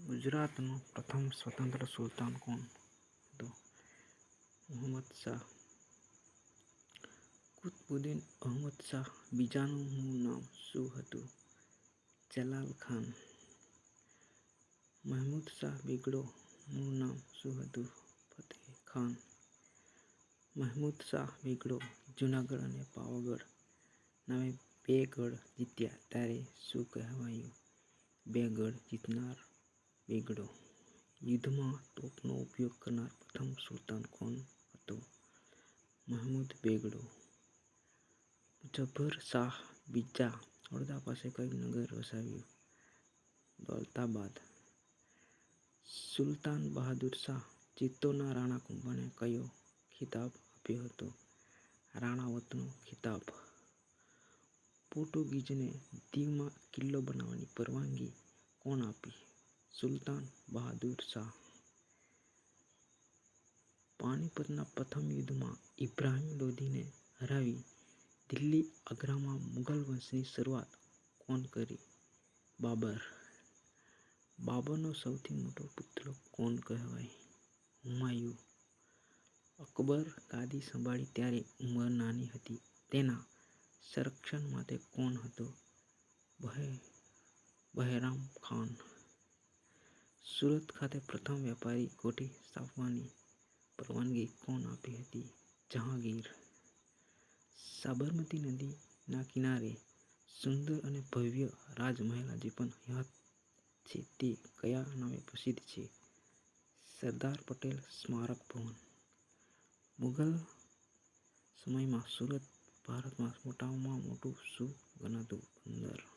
ગુજરાતનો પ્રથમ સ્વતંત્ર સુલતાન કોણ હતો? મુહમ્મદ શાહ. કુતબુદ્દીન અહમદ શાહ બીજાનું મૂળ નામ શું હતું? જલાલ ખાન. મહેમૂદ શાહ બેગડો મૂળ નામ શું હતું? ફતેહ ખાન. મહેમૂદ શાહ બેગડો જૂનાગઢ અને પાવાગઢ નામે બે ગઢ જીત્યા ત્યારે શું કહેવાયું? બે ગઢ જીતનાર બેગડો. યુદ્ધમાં તોપનો ઉપયોગ કરનાર પ્રથમ સુલતાન કોણ હતો? મહેમૂદ બેગડો. મુઝફ્ફર શાહ બીજા હળદા પાસે કયું નગર વસાવ્યું? દૌલતાબાદ. સુલતાન બહાદુર શાહ ચિત્તોડના રાણા કુંભાને કયો ખિતાબ આપ્યો હતો? રાણાવતનો ખિતાબ. પોર્ટુગીઝને દીવમાં કિલ્લો બનાવવાની પરવાનગી કોણે આપી? સુલતાન બહાદુર શાહ. પાણીપતના પ્રથમ યુદ્ધમાં ઇબ્રાહિમ લોધીને હરાવી દિલ્હી આગ્રામાં મુગલ વંશની શરૂઆત કોણે કરી? બાબર. બાબરનો સૌથી મોટો પુત્ર કોણ કહેવાય? હુમાયુ. અકબર ગાદી સંભાળી ત્યારે ઉંમર નાની હતી તેના સંરક્ષણ માટે કોણ હતો? બહેરામ ખાન. સુરત ખાતે પ્રથમ વ્યાપારી કોઠી સ્થાપવાની પરવાનગી કોણે આપી હતી? જહાંગીર. સાબરમતી નદીના કિનારે સુંદર અને ભવ્ય રાજમહેલ આજે પણ હયાત છે તે કયા નામે પ્રસિદ્ધ છે? સરદાર પટેલ સ્મારક ભવન. મુગલ સમયમાં સુરત ભારતમાં મોટામાં મોટું શું ગણાતું બંદર?